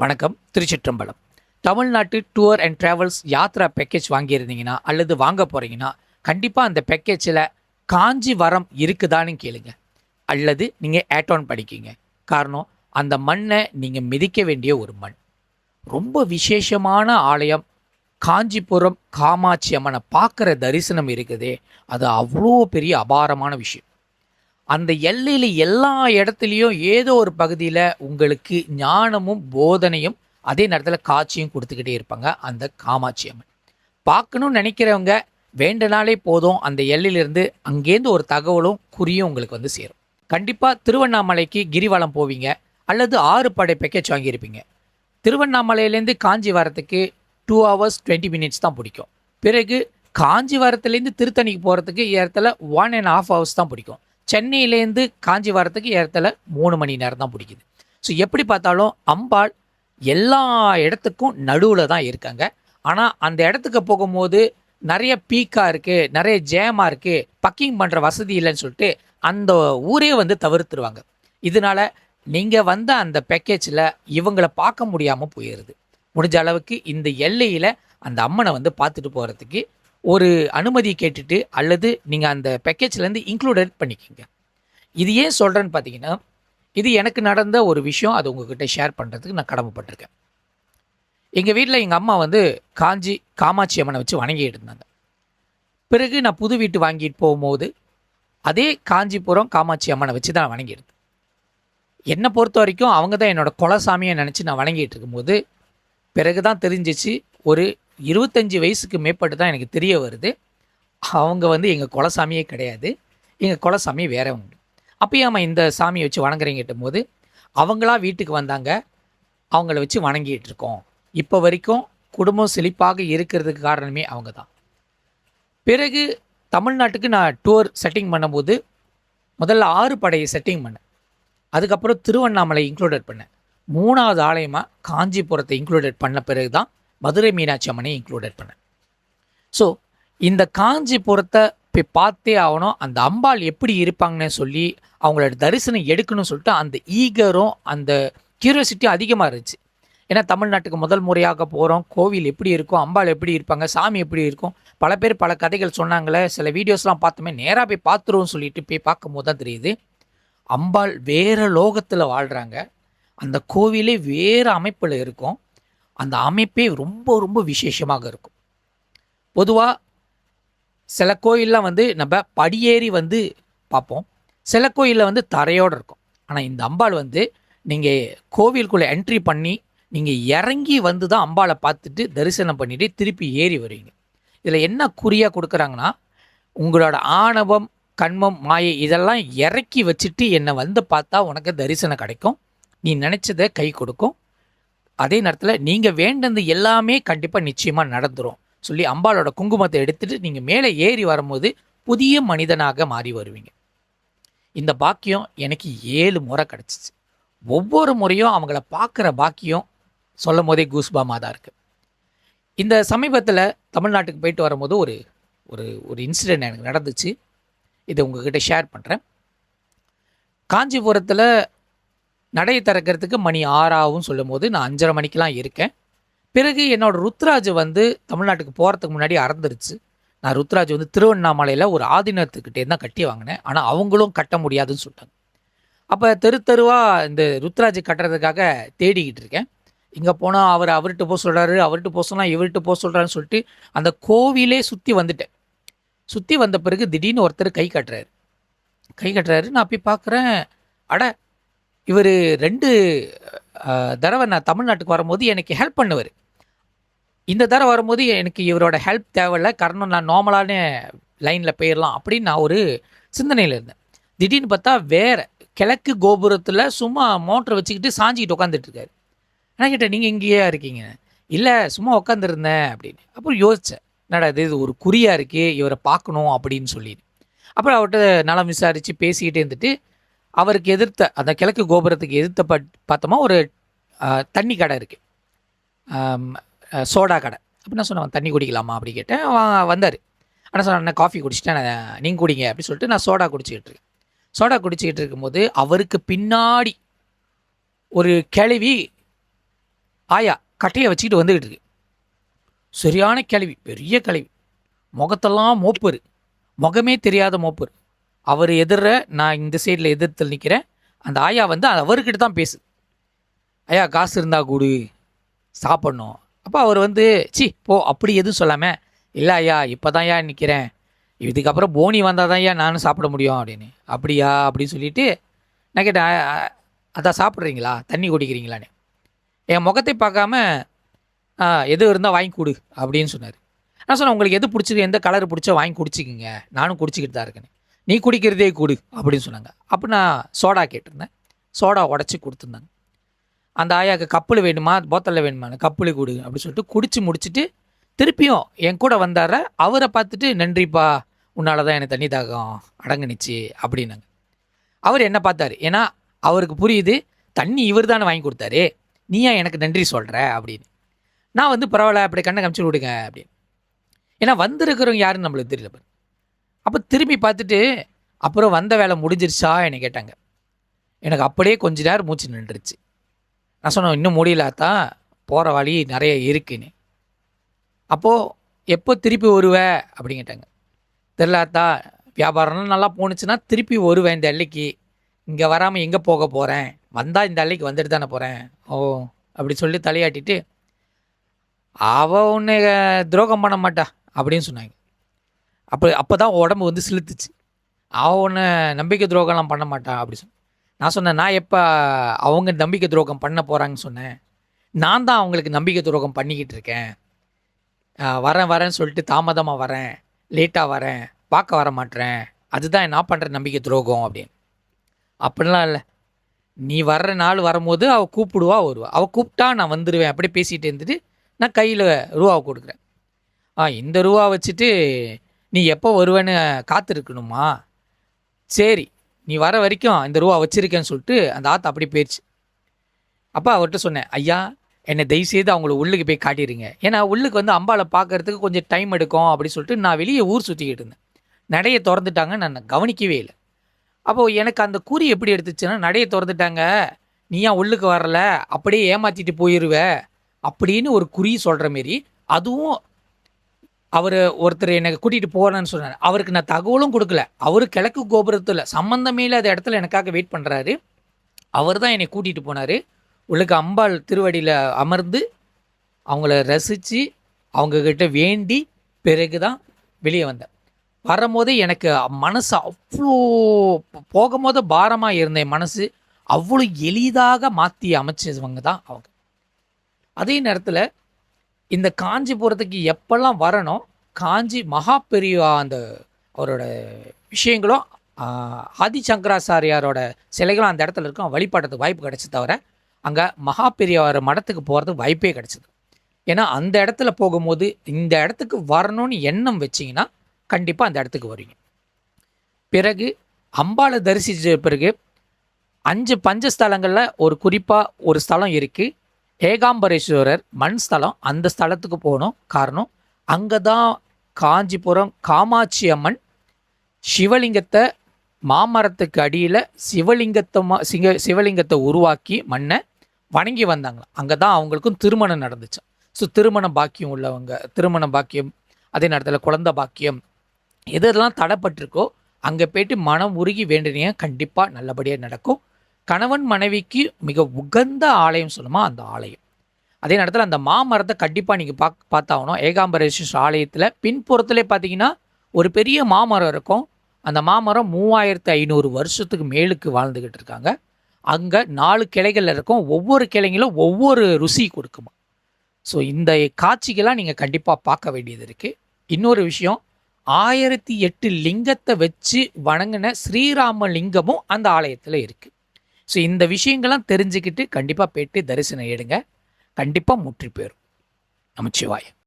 வணக்கம். திருச்சிற்றம்பலம். தமிழ்நாட்டு டூர் அண்ட் ட்ராவல்ஸ் யாத்ரா பேக்கேஜ் வாங்கியிருந்தீங்கன்னா அல்லது வாங்க போகிறீங்கன்னா கண்டிப்பாக அந்த பேக்கேஜில் காஞ்சிவரம் இருக்குதான்னு கேளுங்க. அல்லது நீங்கள் ஆட் ஆன் பண்ணிக்கிங்க. காரணம், அந்த மண்ணை நீங்கள் மிதிக்க வேண்டிய ஒரு மண். ரொம்ப விசேஷமான ஆலயம். காஞ்சிபுரம் காமாட்சி அம்மனை பார்க்குற தரிசனம் இருக்குதே, அது அவ்வளோ பெரிய அபாரமான விஷயம். அந்த எல்லையில் எல்லா இடத்துலையும் ஏதோ ஒரு பகுதியில் உங்களுக்கு ஞானமும் போதனையும் அதே நேரத்தில் காட்சியும் கொடுத்துக்கிட்டே இருப்பாங்க அந்த காமாட்சி அம்மன். பார்க்கணும்னு நினைக்கிறவங்க வேண்டனாலே போதும், அந்த எல்லையிலிருந்து அங்கேருந்து ஒரு தகவலும் குறியும் உங்களுக்கு வந்து சேரும். கண்டிப்பாக திருவண்ணாமலைக்கு கிரிவலம் போவீங்க அல்லது 6 படை பேக்கேஜ் வாங்கியிருப்பீங்க. திருவண்ணாமலையிலேருந்து காஞ்சி வரத்துக்கு 2 hours 20 minutes தான் பிடிக்கும். பிறகு காஞ்சிபுரத்துலேருந்து திருத்தணிக்கு போகிறதுக்கு ஏறத்தில் 1.5 hours தான் பிடிக்கும். சென்னையிலேருந்து காஞ்சிபுரத்துக்கு ஏறத்தில் 3 மணி நேரம் தான் பிடிக்குது. ஸோ எப்படி பார்த்தாலும் அம்பாள் எல்லா இடத்துக்கும் நடுவில் தான் இருக்காங்க. ஆனால் அந்த இடத்துக்கு போகும்போது நிறைய பீக்காக இருக்குது, நிறைய ஜேமாக இருக்குது, பக்கிங் பண்ணுற வசதி இல்லைன்னு சொல்லிட்டு அந்த ஊரே வந்து தவிர்த்துருவாங்க. இதனால் நீங்கள் வந்த அந்த பேக்கேஜில் இவங்களை பார்க்க முடியாமல் போயிடுது. முடிஞ்ச அளவுக்கு இந்த எல்லையில் அந்த அம்மனை வந்து பார்த்துட்டு போகிறதுக்கு ஒரு அனுமதி கேட்டுட்டு அல்லது நீங்கள் அந்த பேக்கேஜ்லேருந்து இன்க்ளூடட் பண்ணிக்கிங்க. இது ஏன் சொல்கிறேன்னு பார்த்தீங்கன்னா, இது எனக்கு நடந்த ஒரு விஷயம். அது உங்ககிட்ட ஷேர் பண்ணுறதுக்கு நான் கடமைப்பட்டிருக்கேன். எங்கள் வீட்டில் எங்கள் அம்மா வந்து காமாட்சி அம்மனை வச்சு வணங்கிட்டு இருந்தாங்க. பிறகு நான் புது வீட்டு வாங்கிட்டு போகும்போது அதே காஞ்சிபுரம் காமாட்சி அம்மனை வச்சு தான் வணங்கிடுது. என்னை பொறுத்த வரைக்கும் அவங்க தான் என்னோடய குலசாமியை நினச்சி நான் வணங்கிட்டு இருக்கும்போது பிறகு தான் தெரிஞ்சிச்சு, ஒரு 25 வயசுக்கு மேற்பட்டு தான் எனக்கு தெரிய வருது, அவங்க வந்து எங்கள் குலசாமியே கிடையாது, எங்கள் குலசாமி வேற உண்டு. அப்பயும் நம்ம இந்த சாமியை வச்சு வணங்குறீங்கிட்டும் போது அவங்களா வீட்டுக்கு வந்தாங்க, அவங்கள வச்சு வணங்கிட்டு இருக்கோம். இப்போ வரைக்கும் குடும்பம் செழிப்பாக இருக்கிறதுக்கு காரணமே அவங்க தான். பிறகு தமிழ்நாட்டுக்கு நான் டூர் செட்டிங் பண்ணும்போது முதல்ல 6 படையை செட்டிங் பண்ணேன். அதுக்கப்புறம் திருவண்ணாமலை இன்க்ளூடட் பண்ணேன். 3வது ஆலயமாக காஞ்சிபுரத்தை இன்க்ளூடட் பண்ண பிறகு தான் மதுரை மீனாட்சி அம்மனை இன்க்ளூடட் பண்ணேன். ஸோ இந்த காஞ்சிபுரத்தை போய் பார்த்தே ஆகணும், அந்த அம்பாள் எப்படி இருப்பாங்கன்னு சொல்லி அவங்களோட தரிசனம் எடுக்கணும்னு சொல்லிட்டு அந்த ஈகரும் அந்த கியூரியாசிட்டியும் அதிகமாக இருந்துச்சு. ஏன்னா தமிழ்நாட்டுக்கு முதல் முறையாக போகிறோம், கோவில் எப்படி இருக்கும், அம்பாள் எப்படி இருப்பாங்க, சாமி எப்படி இருக்கும், பல பேர் பல கதைகள் சொன்னாங்களே, சில வீடியோஸ்லாம் பார்த்தோமே, நேராக போய் பார்த்துருவோம்னு சொல்லிட்டு போய் பார்க்கும்போது தான் தெரியுது அம்பாள் வேறு லோகத்தில் வாழ்கிறாங்க. அந்த கோவிலே வேறு அமைப்பில் இருக்கும். அந்த அமைப்பே ரொம்ப ரொம்ப விசேஷமாக இருக்கும். பொதுவாக சில கோயிலெலாம் வந்து நம்ம படியேறி வந்து பார்ப்போம், சில கோயிலில் வந்து தரையோடு இருக்கும். ஆனால் இந்த அம்பாள் வந்து நீங்கள் கோவிலுக்குள்ளே என்ட்ரி பண்ணி நீங்கள் இறங்கி வந்து தான் அம்பாளை பார்த்துட்டு தரிசனம் பண்ணிவிட்டு திருப்பி ஏறி வருவீங்க. இதில் என்ன குறியாக கொடுக்குறாங்கன்னா, உங்களோட ஆணவம் கண்மம் மாயை இதெல்லாம் இறக்கி வச்சுட்டு என்னை வந்து பார்த்தா உனக்கு தரிசனம் கிடைக்கும், நீ நினச்சதை கை கொடுக்கும், அதே நேரத்தில் நீங்கள் வேண்டது எல்லாமே கண்டிப்பாக நிச்சயமாக நடந்துடும் சொல்லி அம்பாளோட குங்குமத்தை எடுத்துகிட்டு நீங்கள் மேலே ஏறி வரும்போது புதிய மனிதனாக மாறி வருவீங்க. இந்த பாக்கியம் எனக்கு 7 முறை கிடச்சிச்சு. ஒவ்வொரு முறையும் அவங்கள பார்க்குற பாக்கியம் சொல்லும் போதே கூஸ்பாமாக தான் இருக்குது. இந்த சமீபத்தில் தமிழ்நாட்டுக்கு போயிட்டு வரும்போது ஒரு ஒரு ஒரு இன்சிடெண்ட் எனக்கு நடந்துச்சு. இதை உங்ககிட்ட ஷேர் பண்ணுறேன். காஞ்சிபுரத்தில் நடை திறக்கிறதுக்கு மணி 6 ஆகும் சொல்லும் போது நான் 5:30 மணிக்கெலாம் இருக்கேன். பிறகு என்னோடய ருத்ராஜ் வந்து தமிழ்நாட்டுக்கு போகிறதுக்கு முன்னாடி அறந்துருச்சு. நான் ருத்ராஜ் வந்து திருவண்ணாமலையில் ஒரு ஆதீனத்துக்கிட்டே தான் கட்டி வாங்கினேன். ஆனால் அவங்களும் கட்ட முடியாதுன்னு சொல்லிட்டாங்க. அப்போ தெருவாக இந்த ருத்ராஜ் கட்டுறதுக்காக தேடிக்கிட்டு இருக்கேன். இங்கே போனால் அவர்கிட்ட போக சொல்கிறாரு, அவர்கிட்ட போக சொன்னால் இவர்கிட்ட போக சொல்கிறாருன்னு சொல்லிட்டு அந்த கோவிலே சுற்றி வந்துட்டேன். சுற்றி வந்த பிறகு திடீர்னு ஒருத்தர் கை கட்டுறாரு. நான் போய் பார்க்குறேன், அட இவர் 2 தடவை நான் தமிழ்நாட்டுக்கு வரும்போது எனக்கு ஹெல்ப் பண்ணுவார். இந்த தடவை வரும்போது எனக்கு இவரோட ஹெல்ப் தேவையில்லை, காரணம் நான் நார்மலான லைனில் போயிடலாம் அப்படின்னு நான் ஒரு சிந்தனையில் இருந்தேன். திடீர்னு பார்த்தா வேறு கிழக்கு கோபுரத்தில் சும்மா மோட்டரை வச்சுக்கிட்டு சாஞ்சிக்கிட்டு உட்காந்துட்ருக்காரு. நான் கேட்டேன், நீங்கள் இங்கேயே இருக்கீங்க? இல்லை, சும்மா உட்காந்துருந்தேன் அப்படின்னு. அப்புறம் யோசித்தேன், என்னடா இது ஒரு குறியாக இருக்குது, இவரை பார்க்கணும் அப்படின்னு சொல்லிட்டு. அப்புறம் அவர்கிட்ட நலம் விசாரித்து பேசிக்கிட்டே இருந்துட்டு அவருக்கு எதிர்த்த அந்த கிழக்கு கோபுரத்துக்கு எதிர்த்த பார்த்தோமா ஒரு தண்ணி கடை இருக்குது, சோடா கடை. அப்படி நான் சொன்னேன், தண்ணி குடிக்கலாமா அப்படி கேட்டேன். வந்தார். ஆனால் சொன்னேன், காஃபி குடிச்சிட்டேன், நீங்கள் குடிங்க அப்படின்னு சொல்லிட்டு நான் சோடா குடிச்சிக்கிட்டு இருக்கும்போது அவருக்கு பின்னாடி ஒரு கிழவி ஆயா கட்டையை வச்சுக்கிட்டு வந்துக்கிட்டு இருக்கு. சரியான கிழவி, பெரிய கிழவி, முகத்தெல்லாம் மோப்பரு, முகமே தெரியாத மோப்பரு. அவர் எதிர நான் இந்த சைடில் எதிர்த்து நிற்கிறேன். அந்த ஆயா வந்து அவர்கிட்ட தான் பேசுது. ஐயா காசு இருந்தா கூடு, சாப்பிட்ணும். அப்போ அவர் வந்து சி போ அப்படி எதுவும் சொல்லாமல், இல்லை ஐயா இப்போ தான் ஐயா நிற்கிறேன், இதுக்கப்புறம் போனி வந்தால் தான் ஐயா நானும் சாப்பிட முடியும் அப்படின்னு. அப்படியா அப்படின்னு சொல்லிட்டு நான் கேட்டேன், அதான் சாப்பிட்றீங்களா, தண்ணி குடிக்கிறீங்களான்னு. என் முகத்தை பார்க்காம எது இருந்தால் வாங்கி கொடு அப்படின்னு சொன்னார். நான் சொன்னேன், உங்களுக்கு எது பிடிச்சிருக்கு, எந்த கலர் பிடிச்சா வாங்கி குடிச்சிக்கிங்க, நானும் குடிச்சிக்கிட்டு தான் இருக்கேன், நீ குடிக்கிறதே கொடு அப்படின்னு சொன்னாங்க. அப்போ நான் சோடா கேட்டிருந்தேன், சோடா உடச்சி கொடுத்துருந்தாங்க. அந்த ஆயாவுக்கு கப்பில் வேணுமா போத்தலில் வேணுமான்னு, கப்பில் கொடு அப்படின்னு சொல்லிட்டு குடிச்சு முடிச்சுட்டு திருப்பியும் என் கூட வந்தார. அவரை பார்த்துட்டு, நன்றிப்பா, உன்னால தான் எனக்கு தண்ணி தாகம் அடங்குனுச்சு அப்படின்னாங்க. அவர் என்ன பார்த்தாரு, ஏன்னா அவருக்கு புரியுது தண்ணி இவர் தானே வாங்கி கொடுத்தாரு, நீ ஏன் எனக்கு நன்றி சொல்கிற அப்படின்னு. நான் வந்து பரவாயில்ல அப்படி கண்ணை கமிச்சு விடுங்க அப்படின்னு. ஏன்னா வந்திருக்கிறவங்க யாருன்னு நம்மளுக்கு தெரியல. அப்போ திரும்பி பார்த்துட்டு, அப்புறம் வந்த வேலை முடிஞ்சிருச்சா என்னை கேட்டாங்க. எனக்கு அப்படியே கொஞ்ச நேரம் மூச்சு நின்றுச்சு. நான் சொன்னேன், இன்னும் முடியலாத்தான், போகிற வழி நிறைய இருக்குன்னு. அப்போது எப்போ திருப்பி வருவ அப்படின்னு கேட்டாங்க. தெரிலாத்தா, வியாபாரம்லாம் நல்லா போணுச்சுன்னா திருப்பி வருவேன் இந்த எல்லைக்கு, இங்கே வராமல் எங்கே போக போகிறேன், வந்தால் இந்த எல்லைக்கு வந்துட்டு தானே போகிறேன். ஓ அப்படி சொல்லி தலையாட்டிட்டு, அவள் உன்னை துரோகம் பண்ண மாட்டா அப்படின்னு சொன்னாங்க. அப்போ தான் உடம்பு வந்து சிலுத்துச்சு. அவள் ஒன்று நம்பிக்கை துரோகம்லாம் பண்ண மாட்டான் அப்படி சொன்னேன். நான் சொன்னேன், நான் எப்போ அவங்க நம்பிக்கை துரோகம் பண்ண போகிறாங்கன்னு சொன்னேன், நான் தான் அவங்களுக்கு நம்பிக்கை துரோகம் பண்ணிக்கிட்டு இருக்கேன். வரேன்னு சொல்லிட்டு தாமதமாக வரேன், லேட்டாக வரேன், பார்க்க வர மாட்டேறேன், அதுதான் நான் பண்ணுற நம்பிக்கை துரோகம் அப்படின்னு. அப்படிலாம் இல்லை, நீ வர்ற நாள் வரும்போது அவள் கூப்பிடுவா, வருவா, அவள் கூப்பிட்டா நான் வந்துடுவேன் அப்படி பேசிகிட்டு இருந்துட்டு நான் கையில் ரூபாவை கொடுக்குறேன். இந்த ரூபா வச்சுட்டு நீ எப்போ வருவேன்னு காத்திருக்கணுமா, சரி நீ வர வரைக்கும் இந்த ரூபா வச்சுருக்கேன்னு சொல்லிட்டு அந்த ஆற்று அப்படி போயிடுச்சு. அப்போ அவர்கிட்ட சொன்னேன், ஐயா என்னை தயவுசெய்து அவங்கள உள்ளுக்கு போய் காட்டிடுங்க, ஏன்னா உள்ளுக்கு வந்து அம்பாவை பார்க்கறதுக்கு கொஞ்சம் டைம் எடுக்கும் அப்படின்னு சொல்லிட்டு நான் வெளியே ஊர் சுற்றிக்கிட்டு இருந்தேன். நடையை திறந்துட்டாங்க, நான் கவனிக்கவே இல்லை. அப்போது எனக்கு அந்த குறி எப்படி எடுத்துச்சுன்னா, நடையை திறந்துட்டாங்க, நீ ஏன் உள்ளுக்கு வரல, அப்படியே ஏமாற்றிட்டு போயிடுவ அப்படின்னு ஒரு குறி சொல்கிற மாரி. அதுவும் அவர் ஒருத்தர் என்னை கூட்டிகிட்டு போகிறேன்னு சொன்னார். அவருக்கு நான் தகவலும் கொடுக்கல, அவர் கிழக்கு கோபுரத்தில் சம்மந்தமே இல்லாத இடத்துல எனக்காக வெயிட் பண்ணுறாரு. அவர் தான் என்னை கூட்டிகிட்டு போனார். உள்ளுக்கு அம்பாள் திருவடியில் அமர்ந்து அவங்கள ரசித்து அவங்கக்கிட்ட வேண்டி பிறகு தான் வெளியே வந்தேன். வரும்போது எனக்கு மனசு அவ்வளோ, போகும்போது பாரமாக இருந்த என் மனசு அவ்வளோ எளிதாக மாற்றி அமைச்சவங்க தான் அவங்க. அதே நேரத்தில் இந்த காஞ்சிபுரத்துக்கு எப்பெல்லாம் வரணும், காஞ்சி மகா பெரியவா அந்த அவரோட விஷயங்களும் ஆதிசங்கராச்சாரியாரோட சிலைகளும் அந்த இடத்துல இருக்கும், வழிபாட்டுறதுக்கு வாய்ப்பு கிடச்சி தவிர அங்கே மகா பெரியவார மடத்துக்கு போகிறதுக்கு வாய்ப்பே கிடச்சிது. ஏன்னா அந்த இடத்துல போகும்போது இந்த இடத்துக்கு வரணும்னு எண்ணம் வச்சிங்கன்னா கண்டிப்பாக அந்த இடத்துக்கு வருவீங்க. பிறகு அம்பாளை தரிசித்த பிறகு 5 பஞ்சஸ்தலங்களில் ஒரு குறிப்பாக ஒரு ஸ்தலம் இருக்குது, ஏகாம்பரேஸ்வரர் மண் ஸ்தலம். அந்த ஸ்தலத்துக்கு போகணும். காரணம், அங்கே தான் காஞ்சிபுரம் காமாட்சி அம்மன் சிவலிங்கத்தை மாமரத்துக்கு அடியில் சிவலிங்கத்தை உருவாக்கி மண்ணை வணங்கி வந்தாங்களாம். அங்கே தான் அவங்களுக்கும் திருமணம் நடந்துச்சு. ஸோ திருமண பாக்கியம் உள்ளவங்க, திருமண பாக்கியம், அதே நேரத்தில் குழந்தை பாக்கியம், எதெல்லாம் தடைப்பட்டிருக்கோ அங்கே போய்ட்டு மனம் உருகி வேண்டினீங்க, கண்டிப்பாக நல்லபடியாக நடக்கும். கணவன் மனைவிக்கு மிக உகந்த ஆலயம் சொல்லுமா அந்த ஆலயம். அதே நேரத்தில் அந்த மாமரத்தை கண்டிப்பாக நீங்கள் பார்த்தாகணும். ஏகாம்பரேஸ்வரர் ஆலயத்தில் பின்புறத்துலேயே பார்த்தீங்கன்னா ஒரு பெரிய மாமரம் இருக்கும். அந்த மாமரம் 3500 வருஷத்துக்கு மேலுக்கு வாழ்ந்துக்கிட்டு இருக்காங்க. அங்கே 4 கிளைகள் இருக்கும், ஒவ்வொரு கிளைங்களும் ஒவ்வொரு ருசி கொடுக்குமா. ஸோ இந்த காட்சிகள்லாம் நீங்கள் கண்டிப்பாக பார்க்க வேண்டியது இருக்குது. இன்னொரு விஷயம், 1008 லிங்கத்தை வச்சு வணங்கின ஸ்ரீராம லிங்கமும் அந்த ஆலயத்தில் இருக்குது. ஸோ இந்த விஷயங்கள்லாம் தெரிஞ்சுக்கிட்டு கண்டிப்பாக போய்ட்டு தரிசனம் எடுங்க, கண்டிப்பாக முற்றி போயிடும். நமச்சிவாயம்.